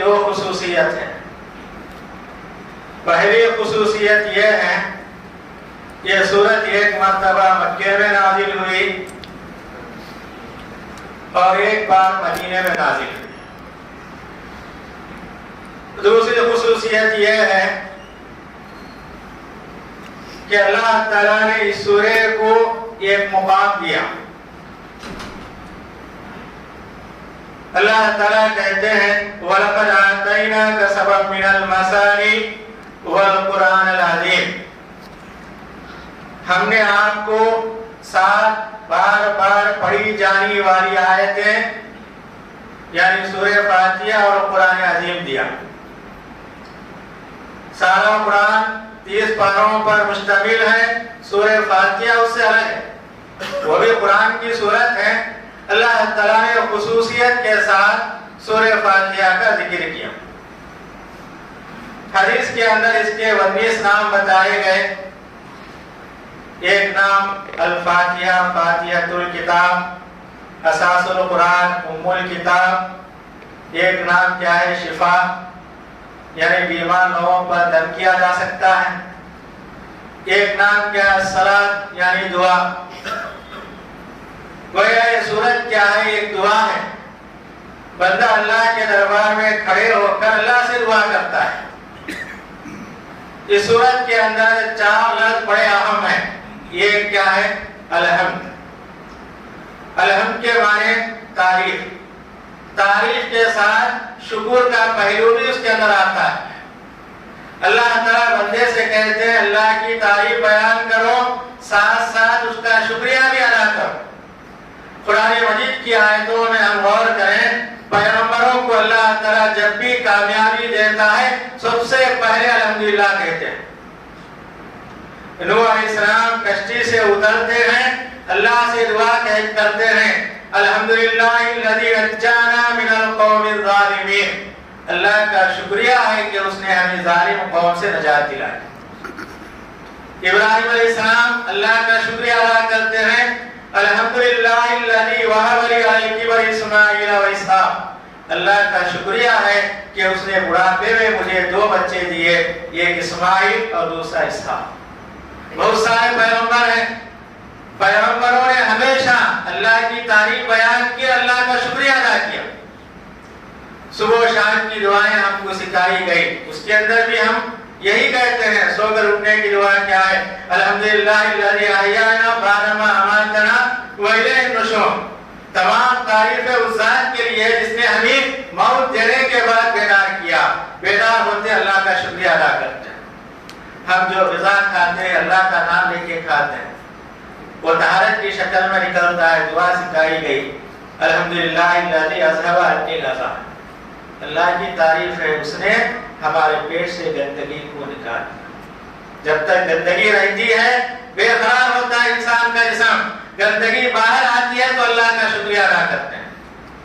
دو خصوصیت ہیں۔ پہلی خصوصیت یہ ہے یہ سورت ایک مرتبہ مکے میں نازل ہوئی اور ایک بار مدینے میں نازل ہوئی۔ دوسری خصوصیت یہ ہے کہ اللہ تعالیٰ نے اس سورے کو ایک مقام دیا۔ اللہ تعالیٰ کہتے ہیں وَلَقَدْ آتَيْنَاكَ سَبْعًا مِنَ الْمَثَانِي وَالْقُرْآنِ الْعَظِيمِ، ہم نے آپ کو 7 بار بار پڑھی جانے والی آیتیں یعنی سورہ فاتحہ اور قرآن عظیم دیا۔ سارا قرآن 30 پاروں پر مشتمل ہے، سورہ فاتحہ اس سے الگ ہے، وہ بھی قرآن کی سورت ہے۔ اللہ تعالیٰ نے خصوصیت کے ساتھ سورہ فاتحہ کا ذکر کیا۔ حدیث کے اندر اس کے 19 نام بتائے گئے۔ ایک نام الفاتحہ، فاتحۃ الکتاب، اساس القرآن، ام الکتاب۔ ایک نام کیا ہے؟ شفا، یعنی بیمار لوگوں پر دم کیا جا سکتا ہے۔ ایک نام کیا ہے؟ صلاۃ، یعنی دعا۔ گویا یہ سورت کیا ہے؟ ایک دعا ہے۔ بندہ اللہ کے دربار میں کھڑے ہو کر اللہ سے دعا کرتا ہے۔ اس سورت کے اندر 4 لفظ بڑے اہم ہیں۔ یہ کیا ہے؟ الحمد۔ الحمد کے معنی تعریف، تعریف کے ساتھ شکر کا پہلو بھی اس کے اندر آتا ہے۔ اللہ تعالیٰ بندے سے کہتے ہیں اللہ کی تعریف بیان کرو، ساتھ ساتھ اس کا شکریہ بھی ادا کرو۔ قرآن مجید کی آیتوں میں ہم غور کریں، پیغمبروں کو اللہ تعالیٰ جب بھی کامیابی دیتا ہے سب سے پہلے الحمدللہ کہتے ہیں۔ نوح علیہ السلام کشتی سے اترتے ہیں، اللہ سے دعا کرتے ہیں الحمدللہ الذی نجانا من القوم الظالمین، اللہ کا شکریہ ہے کہ اس نے ہمیں ظالم قوم سے نجات دلائی۔ ابراہیم علیہ السلام اللہ کا شکریہ ادا کرتے ہیں الحمدللہ الذی وہب لی علی الکبر اسماعیل و اسحاق، اللہ کا شکریہ ہے کہ اس نے بڑھاپے میں مجھے 2 بچے دیے، ایک اسماعیل اور دوسرا اسحاق۔ بہت سارے پیغمبر ہیں، پیغمبروں نے ہمیشہ اللہ کی تعریف بیان کی، اللہ کا شکریہ ادا کیا۔ صبح و شام کی دعائیں ہم کو سکھائی گئی، اس کے اندر بھی ہم یہی کہتے ہیں۔ سو کر اٹھنے کی دعا کیا ہے؟ الحمدللہ الذی احیانا بعد ما اماتنا والیہ النشور، تمام تعریفیں اس ذات کے لیے جس نے ہمیں موت دینے کے بعد بیدار کیا۔ بیدار ہوتے اللہ کا شکریہ ادا کرتے ہیں۔ ہم جو غذا کھاتے ہیں اللہ کا نام لے کے کھاتے ہیں، وہ طہارت کی شکل میں نکلتا ہے۔ دعا سکھائی گئی الحمدللہ الذی اذھب عنی الأذى، اللہ کی تعریف ہے اس نے ہمارے پیٹ سے گندگی کو نکال دیا۔ جب تک گندگی رہتی ہے بے قرار ہوتا ہے انسان کا جسم، گندگی باہر آتی ہے تو اللہ کا شکریہ ادا کرتے ہیں۔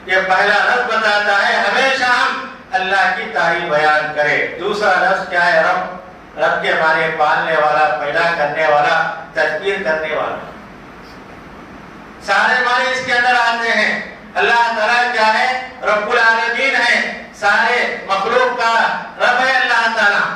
یہ پہلا لفظ بتاتا ہے ہمیشہ ہم اللہ کی تعریف بیان کریں۔ دوسرا لفظ کیا ہے؟ رب، رب کے معنی پالنے والا، پیدا کرنے والا، تدبیر کرنے والا، سارے معنی اس کے اندر آتے ہیں۔ اللہ تعالیٰ کیا ہے؟ رب العالمین ہے، سارے مخلوق کا رب ہے اللہ تعالیٰ۔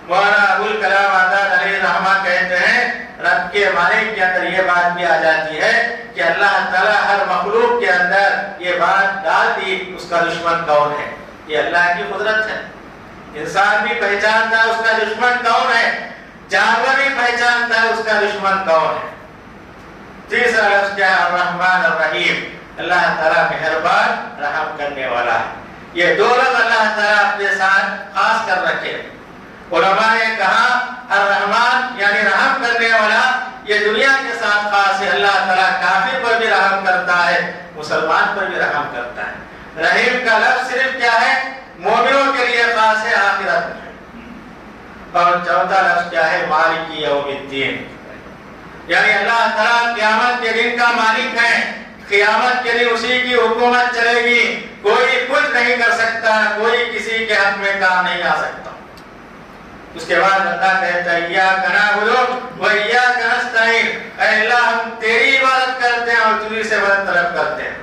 مولانا ابوالکلام آزاد علیہ الرحمہ کہتے ہیں رب کے معنی کے اندر یہ بات بھی آ جاتی ہے کہ اللہ تعالیٰ ہر مخلوق کے اندر یہ بات ڈال دی اس کا دشمن کون ہے۔ یہ اللہ کی قدرت ہے۔ انسان بھی پہچانتا ہے اس کا دشمن کون ہے، جانور بھی پہچانتا ہے اس کا دشمن کون ہے۔ تیسرا لفظ کیا ہے؟ الرحمن الرحیم، اللہ تعالیٰ مہربان رحم کرنے والا ہے۔ یہ 2 لفظ اللہ تعالیٰ اپنے ساتھ خاص کر رکھے۔ علماء نے کہا الرحمن یعنی رحم کرنے والا، یہ دنیا کے ساتھ خاص ہے۔ اللہ تعالیٰ کافر پر بھی رحم کرتا ہے، مسلمان پر بھی رحم کرتا ہے۔ رحیم کا لفظ صرف کیا ہے؟ مومنوں کے لیے خاص ہے آخرت میں۔ اور چوتھا لفظ کیا ہے؟ مالک یوم الدین، یعنی اللہ تعالیٰ قیامت کے دن کا مالک ہے۔ قیامت کے دن اسی کی حکومت چلے گی، کوئی کچھ نہیں کر سکتا، کوئی کسی کے حق میں کام نہیں آ سکتا۔ اس کے بعد اللہ کہتا ہے ایاک نعبد و ایاک نستعین، اے اللہ ہم تیری عبادت کرتے ہیں اور تجھی سے مدد طلب کرتے ہیں۔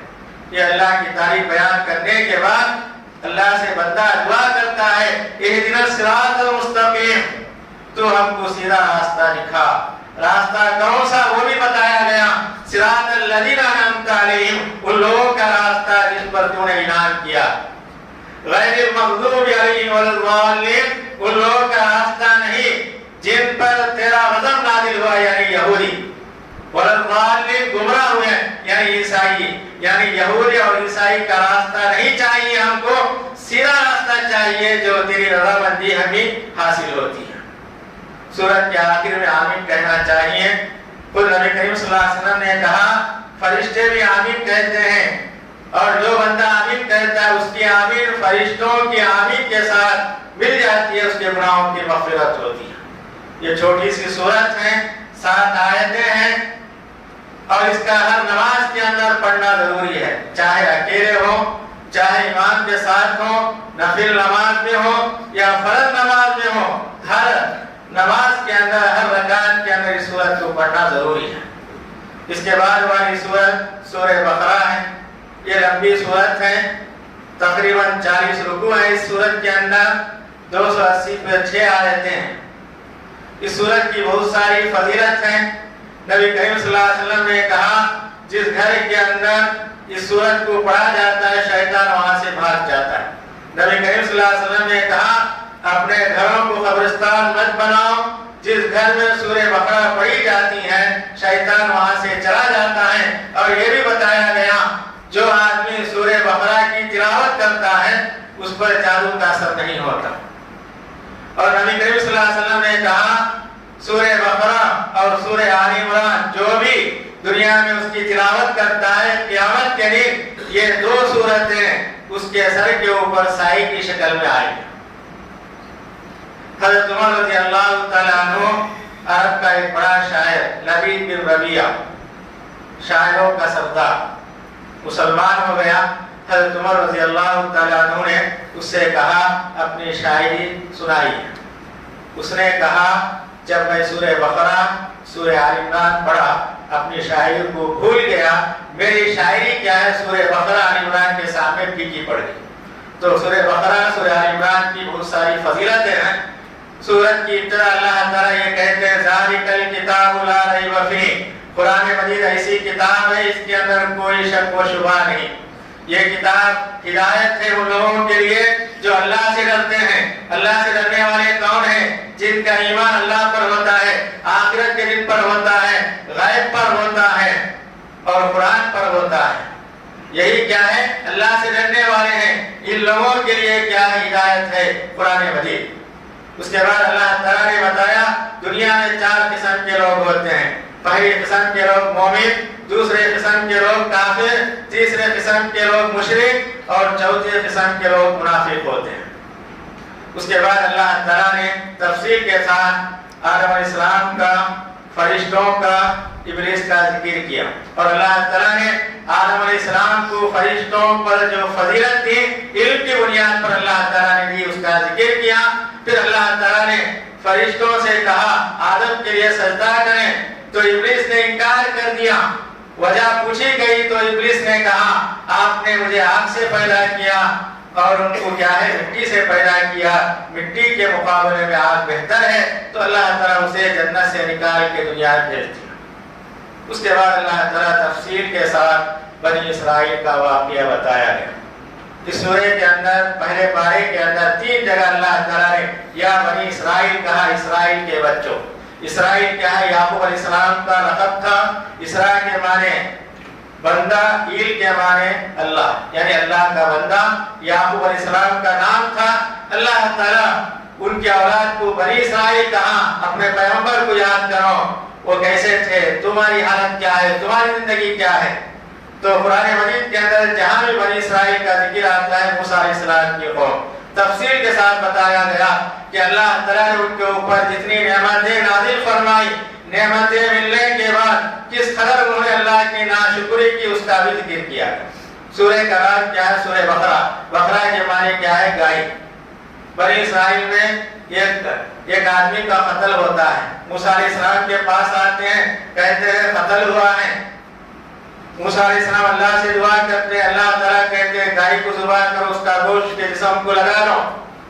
یہ اللہ کی تعریف بیان کرنے کے بعد اللہ سے بندہ دعا کرتا ہے اہدنا الصراط المستقیم، تو ہم کو سیدھا راستہ دکھا۔ راستہ کون سا وہ بھی بتایا گیا، صراط الذین انعمت علیہم، ان لوگوں کا راستہ جس پر تو نے انعام کیا، غیر المغضوب علیہم ولا الضالین، ان لوگوں کا راستہ نہیں جن پر تیرا غضب نازل ہوا یعنی یہودی، ولا الضالین گمراہ ہوئے یعنی عیسائی، یعنی یہودی اور عیسائی کا راستہ نہیں چاہیے، ہم کو سیدھا راستہ چاہیے جو تیری رضامندی ہمیں حاصل ہوتی ہے۔ سورت کے آخر میں آمین کہنا چاہیے۔ خود نبی کریم صلی اللہ علیہ وسلم نے کہا فرشتے بھی آمین کہتے ہیں، اور جو بندہ آمین کہتا ہے اس کی آمین فرشتوں کی آمین کے ساتھ مل جاتی ہے، اس کے گناہوں کی مغفرت ہوتی ہے۔ یہ چھوٹی سی سورت ہے، 7 آیتیں ہیں، اور اس کا ہر نماز کے اندر پڑھنا ضروری ہے، چاہے اکیلے ہو، چاہے امام کے ساتھ ہو، نفل نماز میں ہو یا فرض نماز میں ہو، ہر نماز کے اندر، ہر رکعت کے اندر اس سورت کو پڑھنا ضروری ہے۔ اس کے بعد والی سورت سورہ بقرہ ہے۔ یہ لمبی سورت ہے، تقریباً 40 رکوع ہیں اس سورت کے اندر، 280 پہ 6 آیتیں ہیں۔ اس سورت کی بہت ساری فضیلت ہیں۔ نبی کریم صلی اللہ علیہ وسلم نے کہا جس گھر کے اندر اس سورت کو پڑھا جاتا ہے شیطان وہاں سے بھاگ جاتا ہے۔ نبی کریم صلی اللہ علیہ وسلم نے کہا اپنے گھروں کو قبرستان مت بناؤ، جس گھر میں سورہ بقرہ پڑھی جاتی ہے شیطان وہاں سے چلا جاتا ہے۔ اور یہ بھی بتایا گیا جو آدمی سورہ بقرہ کی تلاوت کرتا ہے اس پر جادو کا اثر نہیں ہوتا۔ اور نبی کریم صلی اللہ علیہ وسلم نے کہا سورہ بقرہ اور سورہ آل عمران جو بھی دنیا میں اس کی تلاوت کرتا ہے قیامت کے دن یہ 2 سورتیں اس کے سر کے اوپر سائے کی شکل میں آئیں گی۔ حضرت عمر رضی اللہ تعالیٰ عنہ عرب کا ایک بڑا شاعر لبید بن ربیعہ، شاعروں کا سردار، مسلمان ہو گیا۔ حضرت عمر رضی اللہ تعالیٰ عنہ نے اس سے کہا اپنی شاعری سنائی۔ اس نے کہا جب میں سورہ بقرہ سورہ آل عمران پڑھا اپنی شاعری کو بھول گیا، میری شاعری کیا ہے سورہ بقرہ آل عمران کے سامنے پھیکی پڑ گئی۔ تو سورہ بقرہ سورہ آل عمران کی بہت ساری فضیلتیں ہیں۔ سورت کی ابتدا اللہ تعالیٰ یہ کہتے ہیں ذالک الکتاب لا ریب فیہ، قرآن مجید ایسی کتاب ہے اس کے اندر کوئی شک و شبہ نہیں۔ یہ کتاب ہدایت ہے ان لوگوں کے لیے جو اللہ سے ڈرتے ہیں۔ اللہ سے ڈرنے والے کون ہیں؟ جن کا ایمان اللہ پر ہوتا ہے، آخرت کے دن پر ہوتا ہے، غیب پر ہوتا ہے اور قرآن پر ہوتا ہے۔ یہی کیا ہے؟ اللہ سے ڈرنے والے ہیں۔ ان لوگوں کے لیے کیا ہے؟ ہدایت ہے قرآن مجید۔ اس کے بعد اللہ تعالیٰ نے بتایا دنیا میں 4 قسم کے لوگ ہوتے ہیں۔ پہلی قسم کے لوگ مومن، دوسرے قسم کے لوگ کافر، تیسرے قسم کے لوگ مشرک اور چوتھے قسم کے لوگ منافق ہوتے ہیں۔ اس کے بعد اللہ تعالیٰ نے تفصیل کے ساتھ آدم علیہ السلام کا، فرشتوں کا، ابلیس کا ذکر کیا، اور اللہ تعالیٰ نے آدم علیہ السلام کو فرشتوں پر جو فضیلت تھی علم کی بنیاد پر اللہ تعالیٰ نے دی، اس کا ذکر کیا۔ پھر اللہ تعالیٰ نے فرشتوں سے کہا آدم کے لیے سجدہ کریں، تو ابلیس نے انکار کر دیا۔ وجہ پوچھی گئی تو ابلیس نے کہا آپ نے مجھے آگ سے پیدا کیا اور ان کو کیا ہے مٹی سے پیدا کیا، مٹی کے مقابلے میں آگ بہتر ہے، تو اللہ تعالیٰ اسے جنت سے نکال کے دنیا میں بھیج دیا۔ اس کے بعد اللہ تعالیٰ تفصیل کے ساتھ بنی اسرائیل کا واقعہ بتایا گیا۔ اس سورہ کے اندر پہلے پارے کے اندر 3 جگہ اللہ تعالیٰ نے یا بنی اسرائیل کہا، اسرائیل کے بچوں۔ اسرائیل کیا ہے؟ یعقوب علیہ السلام کا لقب تھا۔ اسرا کے معنی بندہ، ایل کے معنی اللہ، یعنی اللہ کا بندہ۔ یعقوب علیہ السلام کا نام تھا۔ اللہ تعالیٰ ان کی اولاد کو بنی اسرائیل کہا، اپنے پیغمبر کو یاد کرو وہ کیسے تھے، تمہاری حالت کیا ہے، تمہاری زندگی کیا ہے۔ تو قرآن مجید کے اندر جہاں بھی بنی اسرائیل کا ذکر آتا ہے موسیٰ علیہ السلام کی قوم، تفصیل کے ساتھ بتایا گیا کہ اللہ تعالیٰ نے ان کے اوپر جتنی نعمتیں نازل فرمائی، نعمتیں ملنے کے بعد کس قدر انہوں نے اللہ کی ناشکری کی اس کا بھی ذکر کیا۔ سورہ کا نام کیا ہے؟ سورہ بقرہ۔ بقرہ کے معنی کیا ہے؟ گائے۔ بنی اسرائیل میں ایک آدمی کا قتل ہوتا ہے، موسیٰ علیہ السلام کے پاس آتے ہیں، کہتے ہیں قتل ہوا ہے، موسیٰ علیہ السلام اللہ سے دعا کرتے، اللہ تعالیٰ کہتے گائے کو ذبح کرو، اس کا گوشت کے جسم کو لگا لو۔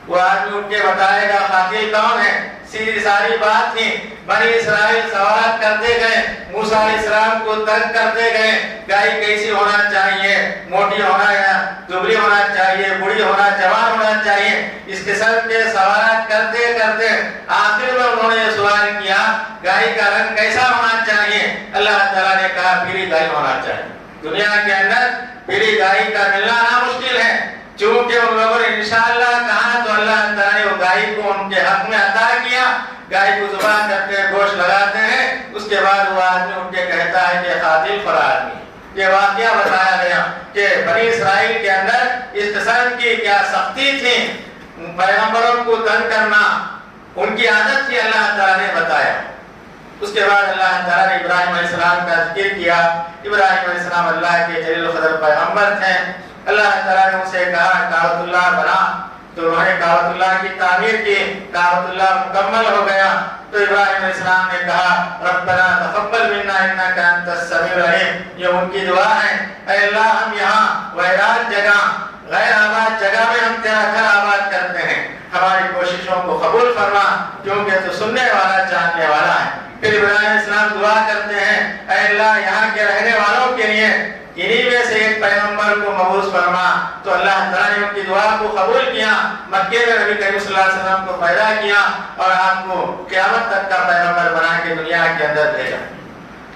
وہ آدمی اٹھ کے بتائے گا قاتل کون ہے، سیدھی ساری بات تھی۔ بنی اسرائیل سوالات کرتے گئے، موسیٰ علیہ السلام کو ترک کرتے گئے، گائے کیسی ہونا چاہیے، موٹی ہونا یا دبلی ہونا چاہیے، بڑی ہونا، جوان ہونا چاہیے، اس قسم کے سوالات کرتے کرتے آخر میں انہوں نے یہ سوال کیا گائے کا رنگ کیسا ہونا چاہیے؟ اللہ تعالیٰ نے کہا پیلی گائے ہونا چاہیے۔ دنیا کے اندر پیلی گائے کا ملنا نامشکل ہے، چونکہ ان لوگوں نے انشاءاللہ کہا تو اللہ تعالیٰ نے وہ گائے کو ان کے حق میں عطا کیا۔ گائے کو ذبح کرتے ہیں، گوشت لگاتے ہیں، اس کے بعد وہ آدمی ان کے کہتا ہے کہ قاتل فلاں آدمی۔ یہ واقعہ بتایا گیا کہ بنی اسرائیل کے اندر اس قسم کی کیا سختی تھی، پیغمبروں کو تنگ کرنا ان کی عادت تھی، اللہ تعالیٰ نے بتایا۔ اس کے بعد اللہ تعالیٰ نے ابراہیم علیہ السلام کا ذکر کیا۔ ابراہیم علیہ السلام اللہ کے جلیل القدر پیغمبر تھے۔ اللہ تعالیٰ نے ان سے کہا کعبۃ اللہ بنا، تو انہوں نے کعبۃ اللہ کی تعمیر کی، کعبۃ اللہ مکمل ہو گیا۔ تو ابراہیم علیہ السلام نے کہا ربنا تقبل منا انک انت السمیع العلیم، یہ ان کی دعا ہے، اے اللہ ہم یہاں ویران جگہ، غیر آباد جگہ میں ہم تیرا گھر آباد کرتے ہیں، ہماری کوششوں کو قبول فرما، کیونکہ تو سننے والا جاننے والا ہے۔ پھر ابراہیم علیہ السلام دعا کرتے ہیں اے اللہ یہاں کے رہنے والوں کے لیے انہی میں سے ایک پیغمبر کو مبعوث فرما۔ تو اللہ تعالیٰ نے ان کی دعا کو قبول کیا، مکے میں نبی کریم صلی اللہ علیہ وسلم کو پیدا کیا اور آپ کو قیامت تک کا پیغمبر بنا کے دنیا کے اندر بھیجا۔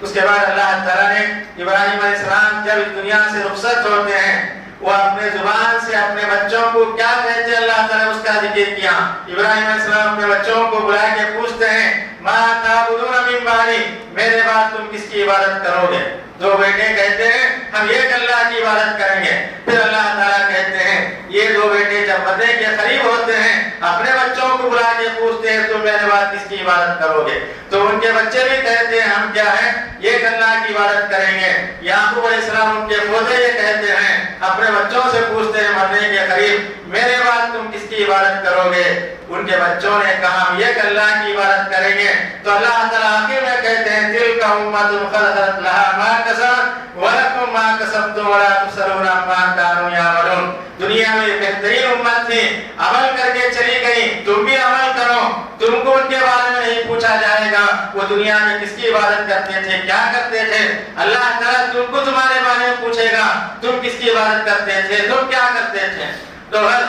اس کے بعد اللہ تعالیٰ نے ابراہیم علیہ السلام جب اس دنیا سے رخصت ہوتے ہیں، وہ اپنے زبان سے اپنے بچوں کو کیا کہتے ہیں، اللہ تعالیٰ نے اس کا ذکر کیا۔ ابراہیم علیہ السلام اپنے بچوں کو بلا کے پوچھتے ہیں ما تعبدون من بعدی، میرے بعد تم کس کی عبادت کرو گے؟ دو بیٹے کہتے ہیں ہم ایک اللہ کی عبادت کریں گے۔ پھر اللہ تعالیٰ کہتے ہیں یہ دو بیٹے جب مرنے کے قریب ہوتے ہیں اپنے بچوں کو بلا کے پوچھتے ہیں تم میرے بعد کس کی عبادت کرو گے؟ تو ان کے بچے بھی کہتے ہیں ہم کیا ہے ایک اللہ کی عبادت کریں گے۔ یعقوب علیہ السلام ان کے پوتے یہ کہتے ہیں اپنے بچوں سے پوچھتے ہیں مرنے کے قریب میرے بعد تم کس کی عبادت کرو گے؟ ان کے بچوں نے کہا ہم ایک اللہ کی عبادت کریں گے۔ تو اللہ تعالیٰ آخر میں کہتے ہیں تلک امۃ قد خلت لها ما کسبت ولکم ما کسبتم ولا تسألون عما كانوا يعملون۔ دنیا میں بہترین امت تھی، عمل کر کے چلی گئی، تم بھی عمل کرو، تم کو ان کے بارے میں نہیں پوچھا جائے گا وہ دنیا میں کس کی عبادت کرتے تھے، کیا کرتے تھے۔ اللہ تعالیٰ تم کو تمہارے بارے میں پوچھے گا تم کس کی عبادت کرتے تھے، تم کیا کرتے تھے۔ تو ہر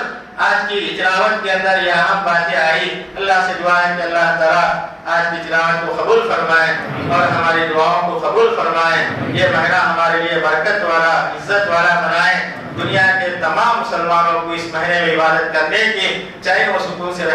آج کی تلاوت کے اندر یہ اہم باتیں آئی۔ اللہ سے دعا ہے کہ اللہ تعالیٰ آج کی تلاوت کو قبول فرمائے اور ہماری دعاؤں کو قبول فرمائے، یہ مہینہ ہمارے لیے برکت والا عزت والا بنائے، دنیا کے تمام مسلمانوں کو اس مہینے میں عبادت کرنے کی چاہے وہ سکون سے رہے۔